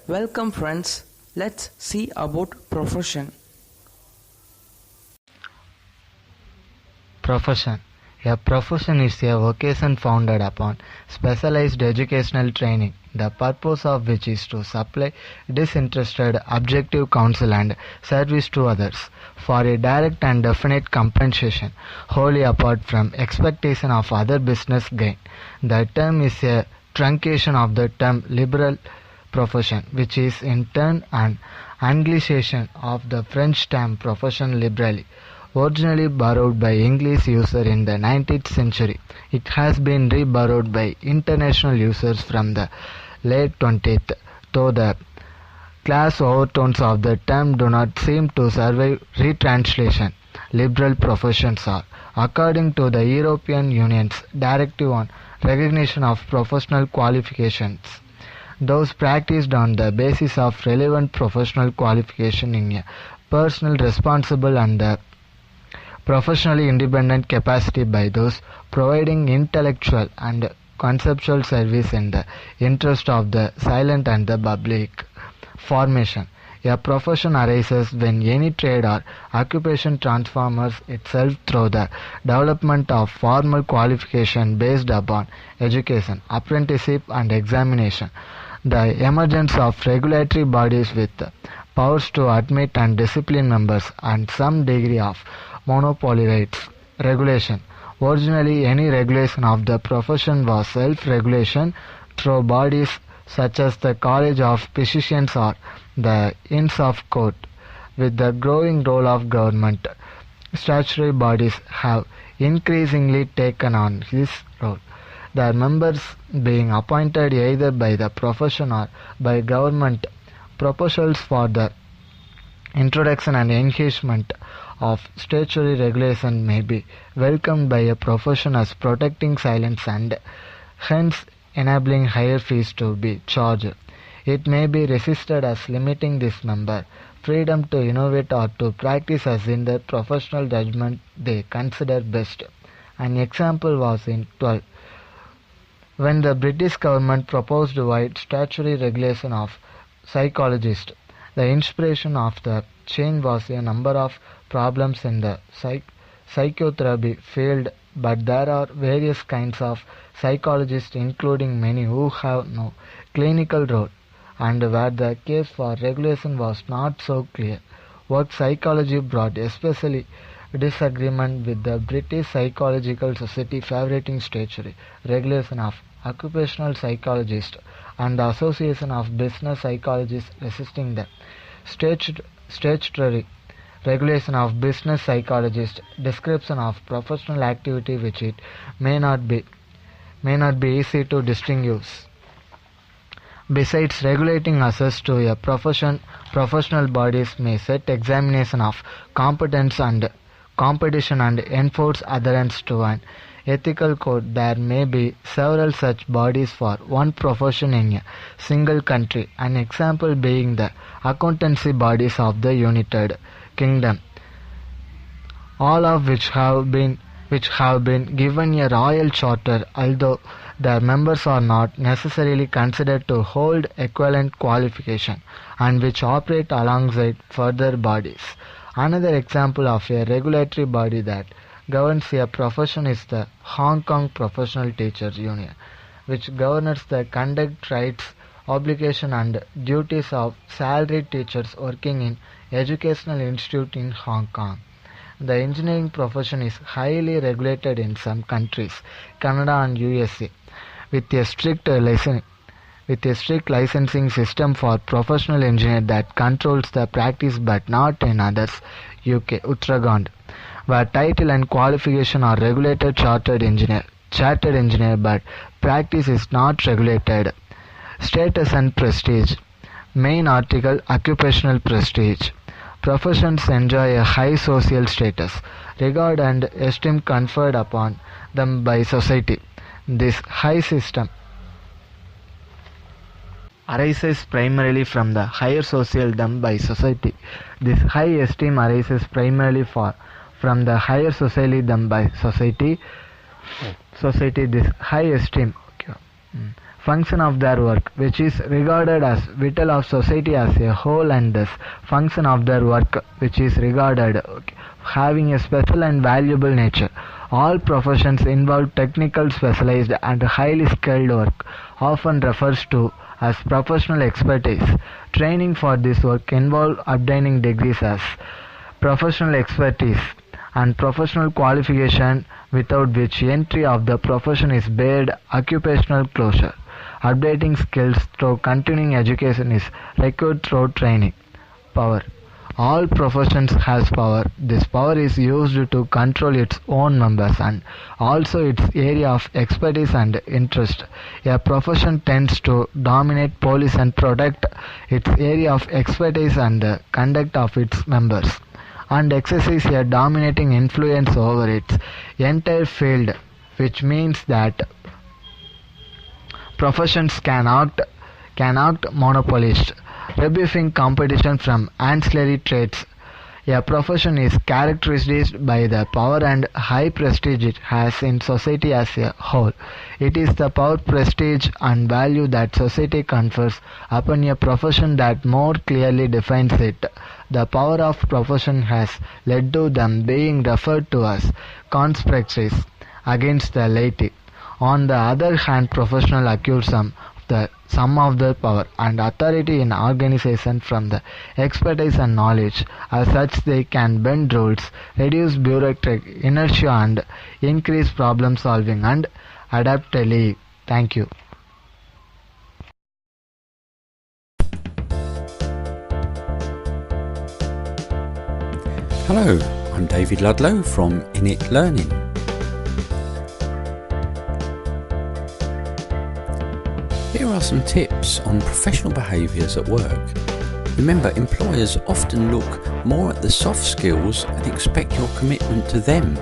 Welcome friends, let's see about profession. Profession. A profession is a vocation founded upon specialized educational training, the purpose of which is to supply disinterested, objective counsel and service to others for a direct and definite compensation, wholly apart from expectation of other business gain. The term is a truncation of the term liberal profession, which is in turn an anglicization of the French term profession liberally. Originally borrowed by English users in the 19th century, it has been re-borrowed by international users from the late 20th, though the class overtones of the term do not seem to survive retranslation. Liberal professions are, according to the European Union's Directive on Recognition of Professional Qualifications, those practiced on the basis of relevant professional qualification in a personal, responsible and professionally independent capacity by those providing intellectual and conceptual service in the interest of the silent and the public. Formation. A profession arises when any trade or occupation transforms itself through the development of formal qualification based upon education, apprenticeship and examination. The emergence of regulatory bodies with powers to admit and discipline members and some degree of monopoly rights. Regulation. Originally, any regulation of the profession was self-regulation through bodies such as the College of Physicians or the Inns of Court. With the growing role of government, statutory bodies have increasingly taken on this role, their members being appointed either by the profession or by government. Proposals for the introduction and engagement of statutory regulation may be welcomed by a profession as protecting silence and hence enabling higher fees to be charged. It may be resisted as limiting this member freedom to innovate or to practice as in the professional judgment they consider best. An example was in 12 when the British government proposed wide statutory regulation of psychologists. The inspiration of the change was a number of problems in the psychotherapy field, but there are various kinds of psychologists, including many who have no clinical role, and where the case for regulation was not so clear. Work psychology brought especially disagreement with the British Psychological Society favouring statutory regulation of occupational psychologists and the Association of Business Psychologists resisting the statutory regulation of business psychologists, description of professional activity which it may not be easy to distinguish. Besides regulating access to a profession, professional bodies may set examination of competence and competition and enforce adherence to an ethical code. There may be several such bodies for one profession in a single country, an example being the accountancy bodies of the United Kingdom, all of which have been given a royal charter, although their members are not necessarily considered to hold equivalent qualification, and which operate alongside further bodies. Another example of a regulatory body that governs a profession is the Hong Kong Professional Teachers Union, which governs the conduct, rights, obligation and duties of salaried teachers working in educational institute in Hong Kong. The engineering profession is highly regulated in some countries, Canada and USA, with a strict licensing system for professional engineers that controls the practice, but not in others, UK, Uttarakhand, where title and qualification are regulated chartered engineer, but practice is not regulated. Status and prestige. Main article: occupational prestige. Professions enjoy a high social status, regard and esteem conferred upon them by society. This high system arises primarily from the higher social done by society. This high esteem arises primarily from the higher socially done by society. This high esteem Function of their work, which is regarded as vital of society as a whole, and thus function of their work, which is regarded having a special and valuable nature. All professions involve technical, specialized, and highly skilled work, often refers to as professional expertise. Training for this work involves obtaining degrees as professional expertise and professional qualification, without which entry of the profession is barred. Occupational closure. Updating skills through continuing education is required through training. Power. All professions has power. This power is used to control its own members and also its area of expertise and interest. A profession tends to dominate, police and protect its area of expertise and the conduct of its members, and exercise a dominating influence over its entire field, which means that professions can act monopolist, rebuffing competition from ancillary traits. A profession is characterized by the power and high prestige it has in society as a whole. It is the power, prestige, and value that society confers upon a profession that more clearly defines it. The power of profession has led to them being referred to as conspiracies against the laity. On the other hand, professional accuse some of the power and authority in organization from the expertise and knowledge. As such, they can bend rules, reduce bureaucratic inertia, and increase problem solving and adaptability. Thank you. Hello, I'm David Ludlow from Innit Learning. Here are some tips on professional behaviours at work. Remember, employers often look more at the soft skills and expect your commitment to them.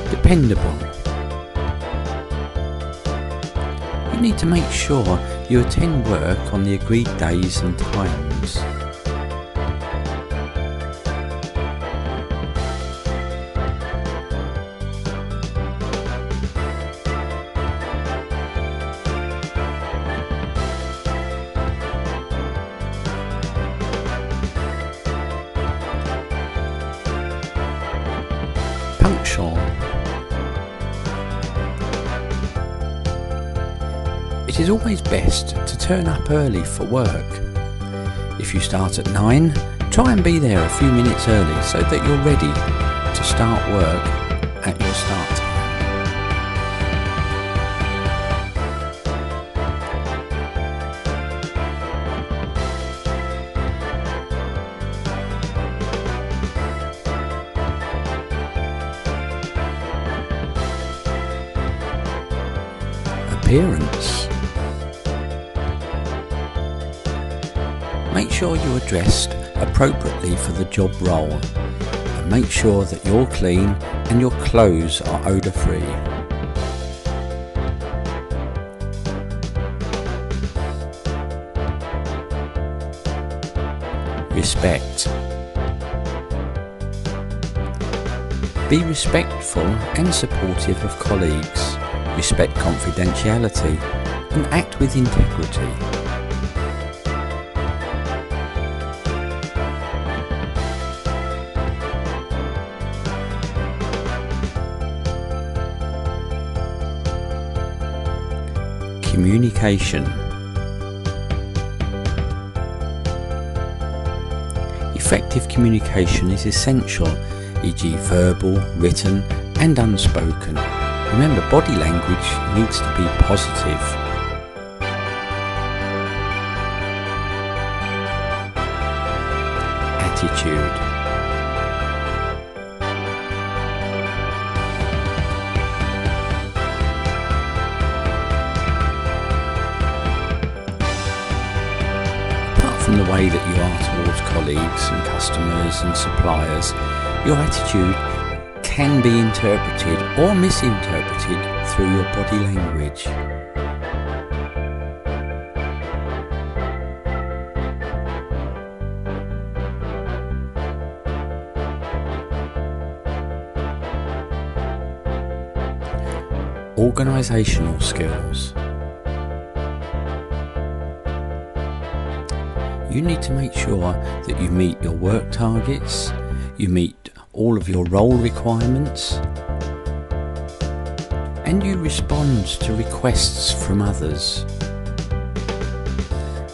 Dependable. You need to make sure you attend work on the agreed days and times. Punctual. It is always best to turn up early for work. If you start at 9, try and be there a few minutes early so that you're ready to start work at your start time. Appearance. Make sure you are dressed appropriately for the job role, and make sure that you're clean and your clothes are odour-free. Respect. Be respectful and supportive of colleagues. Respect confidentiality and act with integrity. Communication. Effective communication is essential, e.g. verbal, written and unspoken. Remember, body language needs to be positive. Attitude. Apart from the way that you are towards colleagues and customers and suppliers, your attitude can be interpreted or misinterpreted through your body language. organisational skills. You need to make sure that you meet your work targets, you meet all of your role requirements, and you respond to requests from others.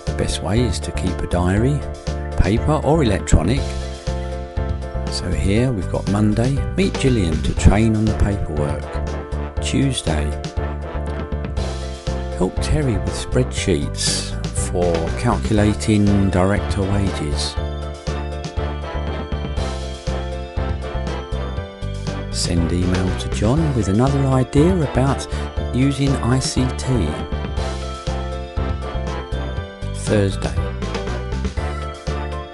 The best way is to keep a diary, paper or electronic. So here we've got Monday, meet Gillian to train on the paperwork. Tuesday, help Terry with spreadsheets for calculating director wages. Send email to John with another idea about using ICT. Thursday,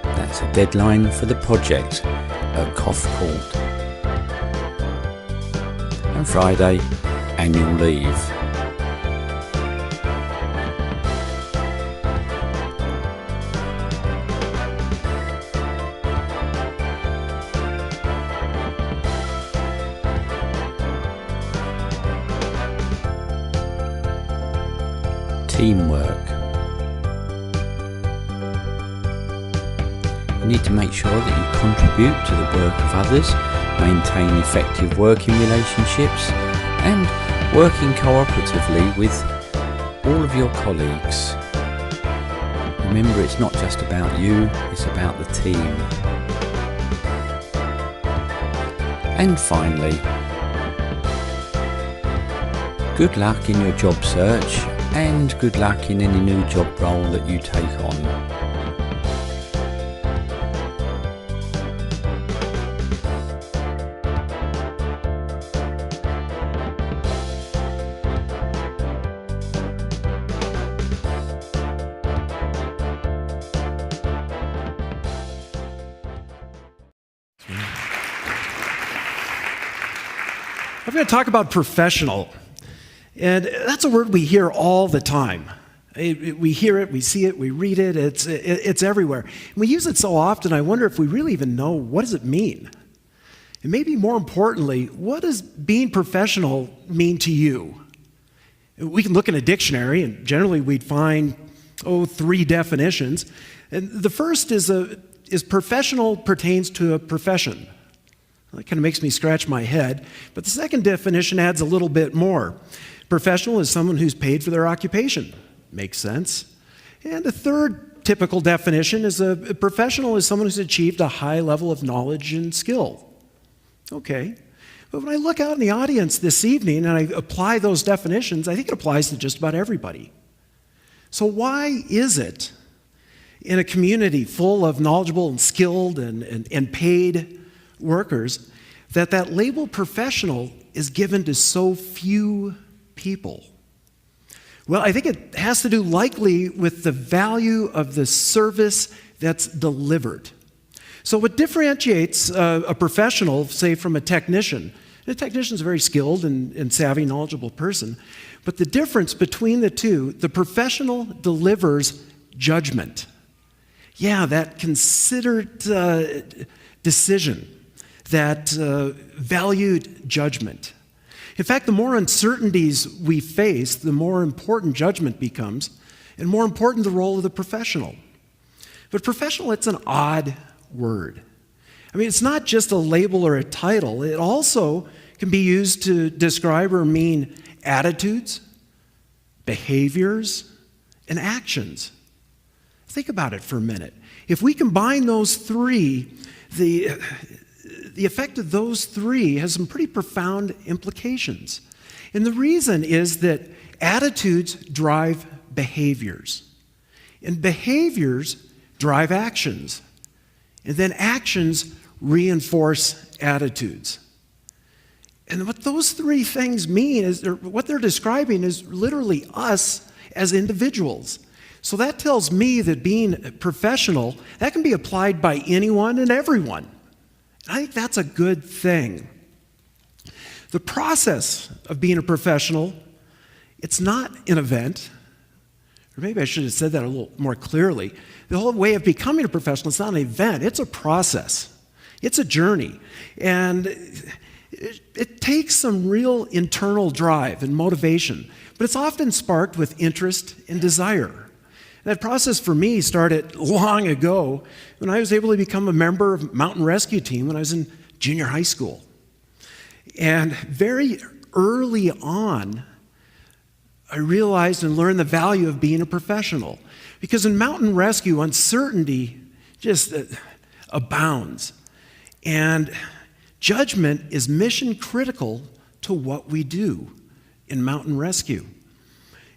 that's a deadline for the project at Cough Court. And Friday, annual leave. Teamwork. You need to make sure that you contribute to the work of others, maintain effective working relationships, and working cooperatively with all of your colleagues. Remember, it's not just about you, it's about the team. And finally, good luck in your job search and good luck in any new job role that you take on. I'm going to talk about professional. And that's a word we hear all the time. We hear it, we see it, we read it, it's everywhere. And we use it so often, I wonder if we really even know, what does it mean? And maybe more importantly, what does being professional mean to you? We can look in a dictionary, and generally we'd find, 3 definitions. And the first is professional pertains to a profession. That kind of makes me scratch my head. But the second definition adds a little bit more. Professional is someone who's paid for their occupation. Makes sense. And a third typical definition is a professional is someone who's achieved a high level of knowledge and skill. Okay. But when I look out in the audience this evening and I apply those definitions, I think it applies to just about everybody. So why is it in a community full of knowledgeable and skilled and paid workers that label professional is given to so few people? Well, I think it has to do likely with the value of the service that's delivered. So what differentiates a professional, say, from a technician? A technician is a very skilled and savvy, knowledgeable person. But the difference between the two, the professional delivers judgment. Yeah, that considered decision, that valued judgment. In fact, the more uncertainties we face, the more important judgment becomes, and more important the role of the professional. But professional, it's an odd word. I mean, it's not just a label or a title. It also can be used to describe or mean attitudes, behaviors, and actions. Think about it for a minute. If we combine those three, the effect of those three has some pretty profound implications. And the reason is that attitudes drive behaviors. And behaviors drive actions. And then actions reinforce attitudes. And what those three things mean is, what they're describing is literally us as individuals. So that tells me that being a professional, that can be applied by anyone and everyone. I think that's a good thing. The process of being a professional, it's not an event. Or maybe I should have said that a little more clearly. The whole way of becoming a professional, it's not an event, it's a process. It's a journey. And it takes some real internal drive and motivation, but it's often sparked with interest and desire. That process for me started long ago when I was able to become a member of Mountain Rescue Team when I was in junior high school. And very early on, I realized and learned the value of being a professional. Because in mountain rescue, uncertainty just abounds. And judgment is mission critical to what we do in mountain rescue.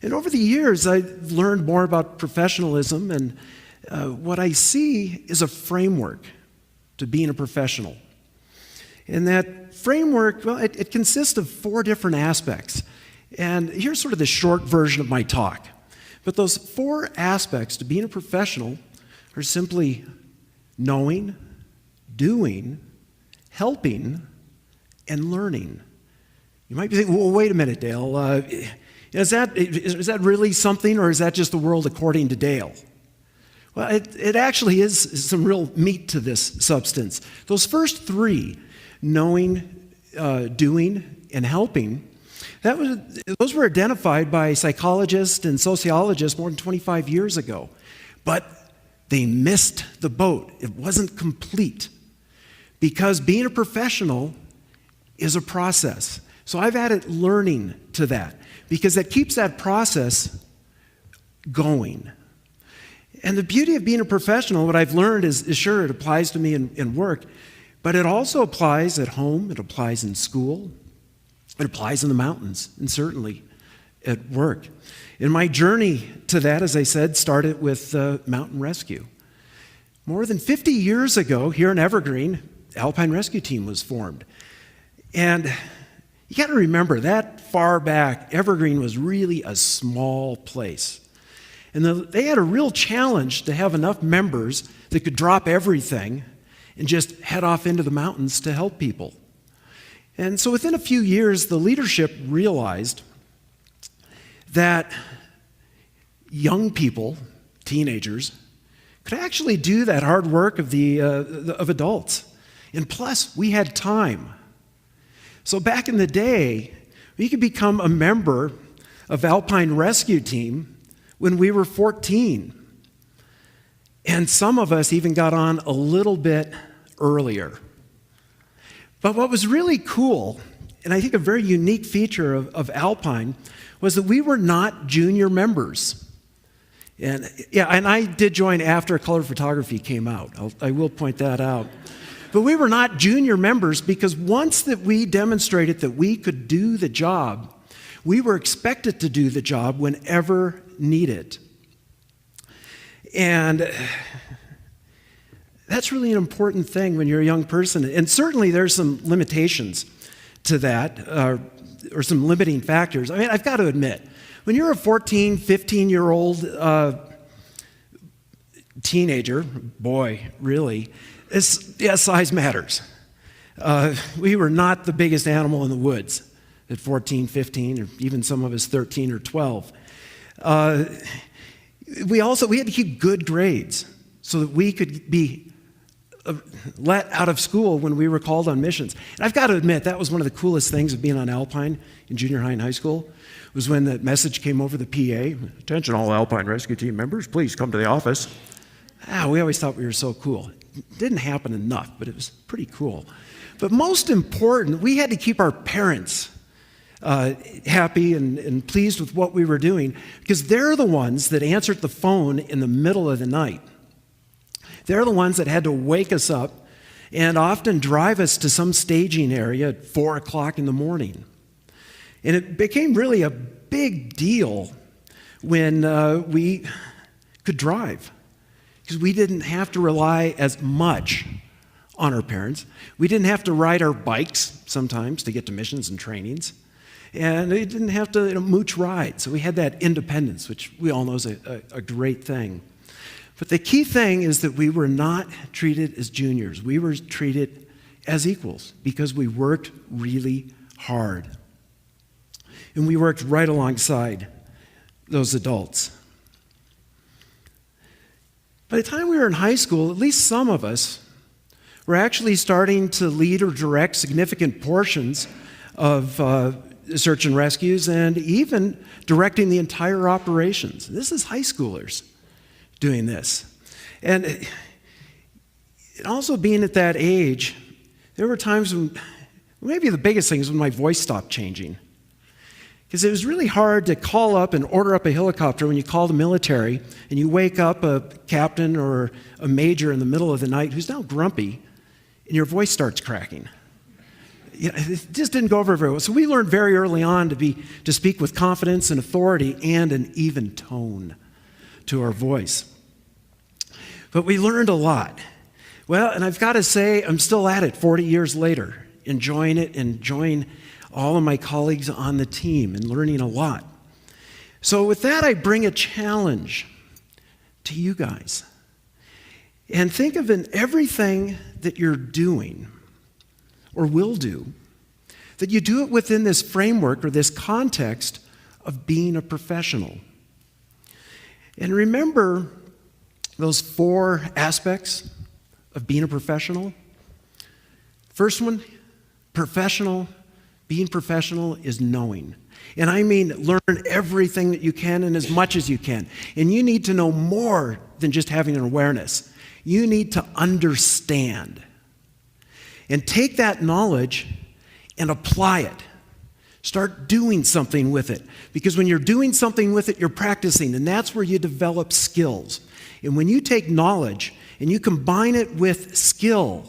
And over the years, I've learned more about professionalism, and what I see is a framework to being a professional. And that framework, well, it consists of 4 different aspects. And here's sort of the short version of my talk. But those 4 aspects to being a professional are simply knowing, doing, helping, and learning. You might be thinking, well, wait a minute, Dale. Is that really something, or is that just the world according to Dale? Well, it actually is some real meat to this substance. Those first 3, knowing, doing, and helping, those were identified by psychologists and sociologists more than 25 years ago. But they missed the boat. It wasn't complete. Because being a professional is a process. So I've added learning to that, because that keeps that process going. And the beauty of being a professional, what I've learned is sure, it applies to me in work, but it also applies at home, it applies in school, it applies in the mountains, and certainly at work. And my journey to that, as I said, started with mountain rescue. More than 50 years ago, here in Evergreen, Alpine Rescue Team was formed. And you got to remember, that far back, Evergreen was really a small place. And they had a real challenge to have enough members that could drop everything and just head off into the mountains to help people. And so within a few years, the leadership realized that young people, teenagers, could actually do that hard work of adults. And plus, we had time. So back in the day, we could become a member of Alpine Rescue Team when we were 14. And some of us even got on a little bit earlier. But what was really cool, and I think a very unique feature of Alpine, was that we were not junior members. And I did join after color photography came out. I will point that out. But we were not junior members because once that we demonstrated that we could do the job, we were expected to do the job whenever needed. And that's really an important thing when you're a young person. And certainly there's some limitations to that, or some limiting factors. I mean, I've got to admit, when you're a 14, 15-year-old teenager, boy, really, size matters. We were not the biggest animal in the woods at 14, 15, or even some of us 13 or 12. We had to keep good grades so that we could be let out of school when we were called on missions. And I've got to admit, that was one of the coolest things of being on Alpine in junior high and high school, was when the message came over the PA, "Attention all Alpine Rescue Team members, please come to the office." We always thought we were so cool. It didn't happen enough, but it was pretty cool. But most important, we had to keep our parents happy and pleased with what we were doing, because they're the ones that answered the phone in the middle of the night. They're the ones that had to wake us up and often drive us to some staging area at 4 o'clock in the morning. And it became really a big deal when we could drive, because we didn't have to rely as much on our parents. We didn't have to ride our bikes sometimes to get to missions and trainings. And we didn't have to mooch rides. So we had that independence, which we all know is a great thing. But the key thing is that we were not treated as juniors. We were treated as equals because we worked really hard. And we worked right alongside those adults. By the time we were in high school, at least some of us We're actually starting to lead or direct significant portions of search and rescues, and even directing the entire operations. This is high schoolers doing this. And also being at that age, there were times when, maybe the biggest thing is when my voice stopped changing. Because it was really hard to call up and order up a helicopter when you call the military and you wake up a captain or a major in the middle of the night who's now grumpy and your voice starts cracking. It just didn't go over very well. So we learned very early on to speak with confidence and authority and an even tone to our voice. But we learned a lot. Well, and I've got to say, I'm still at it 40 years later, enjoying it, enjoying all of my colleagues on the team and learning a lot. So with that, I bring a challenge to you guys. And think of in everything that you're doing or will do, that you do it within this framework or this context of being a professional. And remember those 4 aspects of being a professional. First one, being professional is knowing. And I mean learn everything that you can and as much as you can. And you need to know more than just having an awareness. You need to understand. And take that knowledge and apply it. Start doing something with it. Because when you're doing something with it, you're practicing, and that's where you develop skills. And when you take knowledge and you combine it with skill,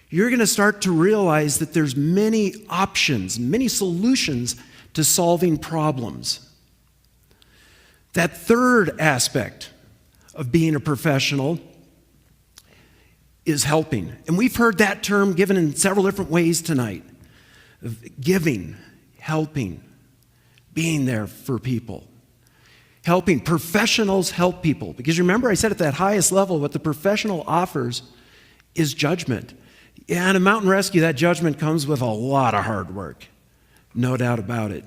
you're going to start to realize that there's many options, many solutions to solving problems. That third aspect of being a professional is helping. And we've heard that term given in several different ways tonight. Of giving, helping, being there for people. Helping. Professionals help people. Because remember, I said at that highest level, what the professional offers is judgment. And in mountain rescue, that judgment comes with a lot of hard work. No doubt about it.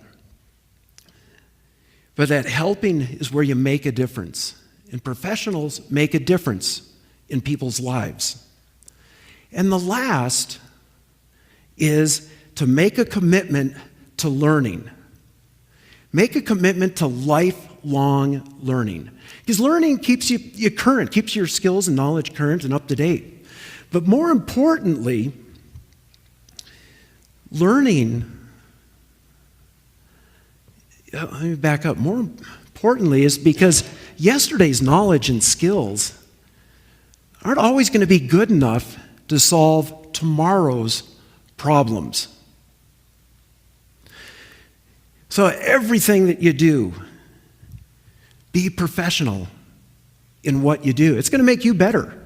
But that helping is where you make a difference. And professionals make a difference in people's lives. And the last is to make a commitment to learning. Make a commitment to lifelong learning. Because learning keeps you current, keeps your skills and knowledge current and up to date. But more importantly, learning, let me back up. More importantly is because yesterday's knowledge and skills aren't always going to be good enough to solve tomorrow's problems. So everything that you do, be professional in what you do. It's going to make you better.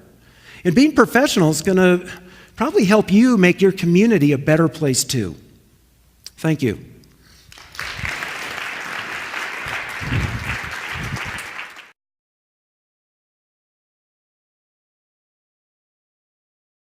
And being professional is going to probably help you make your community a better place too. Thank you.